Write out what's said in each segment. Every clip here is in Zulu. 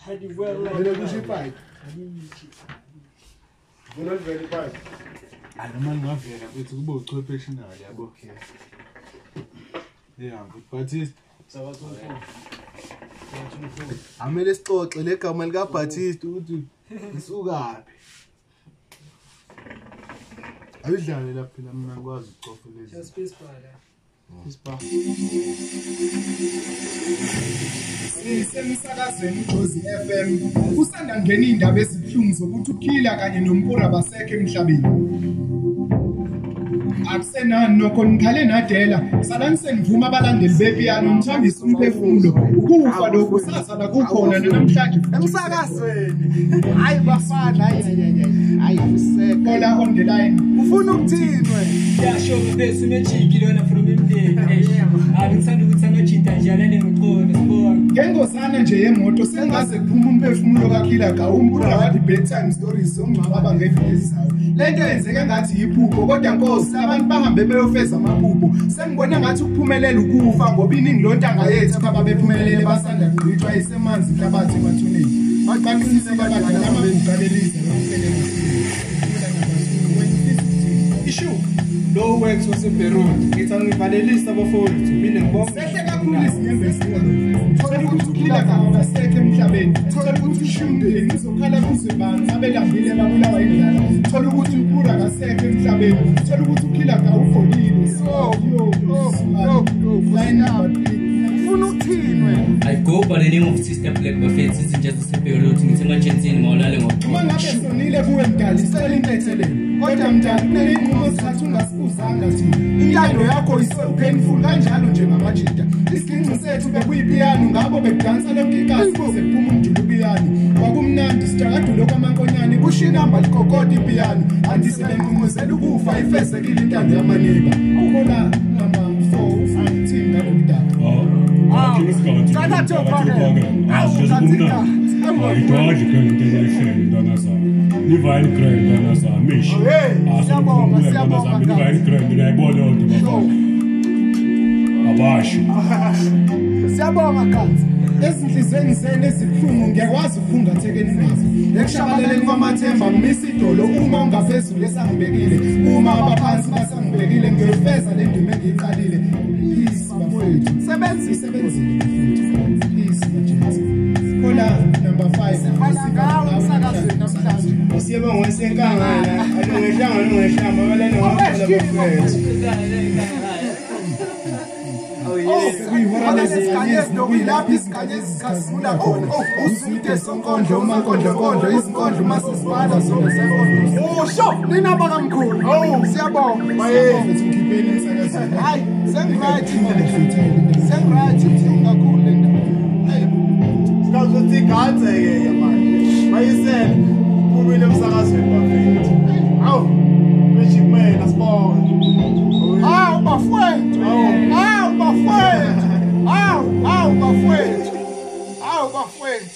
Vele kushipipe. Vele vele pipe. Noma ngavela bethi kube uchwepheshe nayo yabo. Yeah, Baptiste. Amele sixoxe legama lika Baptiste ukuthi isukaphi. Ayidlale lapha phela mina ngikwazi ukucofa lezi. Space bar la. Sisemsakazweni Jozi FM. Usanda ngena indaba ezibuhlungu zokuthi uKhila kanye noMpura basekho emhlabeni. Akusenani nokho nikhale nadela. Salani senivuma abalandeli bepiano nithambisa umphefumulo. Ukufa lokhu sasala kukhona namhlanje Emsakazweni. Hayi bafana, hayi useke. Kola on the line. Ufuna ukuthini wena? Yeah, sure, bese umejiki lona from imdeni. Ngithanda ukuthi amajita njalo nengqondo sibona. Ngengozana nje yemoto sengaze kuphuma umphefumulo kaKhila ka uMpura wathi bedtime stories zongcwaba ngeviki ezayo. Lento yenzeke ngathi yiphupho kodwa Nkosi abantu bahambe beyofeza amaphupho. Sengibona ngathi ukuphumelela ukufa ngoba iningi lontanga yethu ababephumelele basanda kugqitshwa isemanzi inhlabathi emathuneni. Baqalisise badala amaphupho alelizwe lokusebenza. Issue Low works was a Beirut. It's only Valelis of a fold to be in box. Sese kakhulu isimembe thola ukuthi uKhila kanye basekho emhlabeni. Thola ukuthi uShundeni ngizokhala kuzibani abelambile babulawa indlala. Thola ukuthi uMpura kasekho emhlabeni. Thola ukuthi uKhila ka ufolile. So line up. Ufuna ukuthini wena? I go by the name of Sister Black Buffet. This is just a Beirut. It's emergency in Maulale. Mangabe sonile kuwe mdali sicela impethelele. Kodwa mdali kunenqumo esikhathi ungasifuzanga thina. Intando yakho painful kanjalo nje ngamajita. Isigingci sethu bekuyipiyano ngabo bekudansa lonke ikazi kuze kuphuma umjulu piyano. Kwakumnandi sijakadulo kwamankonyane kushinamba likokode ipiyano. Andisebenqumuzela ukufa ifezekile intando yamaneba. Ukhola number 4 ufuthi ngalo mdala. Cala teu programa. Siyabonga kanzi. Ezinhlizweni zenu ezibuhlungu ngiyakwazi ukukhungathekeni nazo. Ekushabaleleni kwamathemba ngimisa idolo uma ungaphezulu esangibekile. Uma abaphansi basangibekile ngiyoyifeza le ndima engiyiqalile. Peace bafowethu. Sebenzile bafowethu. Peace majenzi. Kola number 5. Ngawo umsakazweni namhlanje. Siyabonga wesenkangala. Alungehlanga lungehlamba balane ngokuqala bafowethu. Kuyilaphi izinkanyezi zikhazimula khona uside sonkondlo umankondlo izinkondlo masizibala zona senkondlo Nina bakamkhulu. Siyabonga. Ngikhipheni emsakazweni. Hayi, sengirathi kakhulu le ndaba. Sikazothi iganze-ke manje. Bayisele kubile emsakazweni bafethu. Awu, beshimela sibonge. Hawu bafowethu. Hawu bafowethu. Hawu bafowethu. Hawu bafowethu.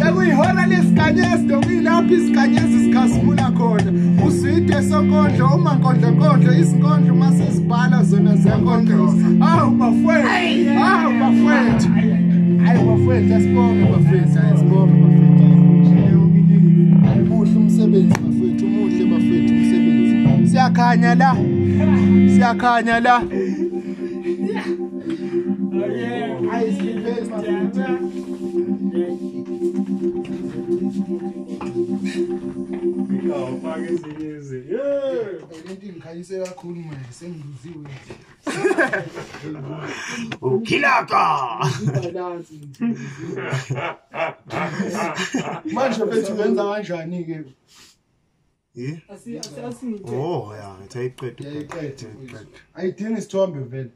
sekuyihora lesikanyezi dokuyilapho isikanyezi sikhazimula khona uside sonkondlo uma nkondlo isinkondlo mase sibhala zona zenkondlo awu bafowethu hayi bafowethu asibonge bafowethu muhle umsebenzi bafowethu umuhle bafowethu umsebenzi siyakhanya la hayi siphezulu bafowethu ngikhanyise kakhulu manje sengiziwe ukhilaka manje bethu wenza kanjani ke oh ya ngithi ayiqede ayidingi isithombe vele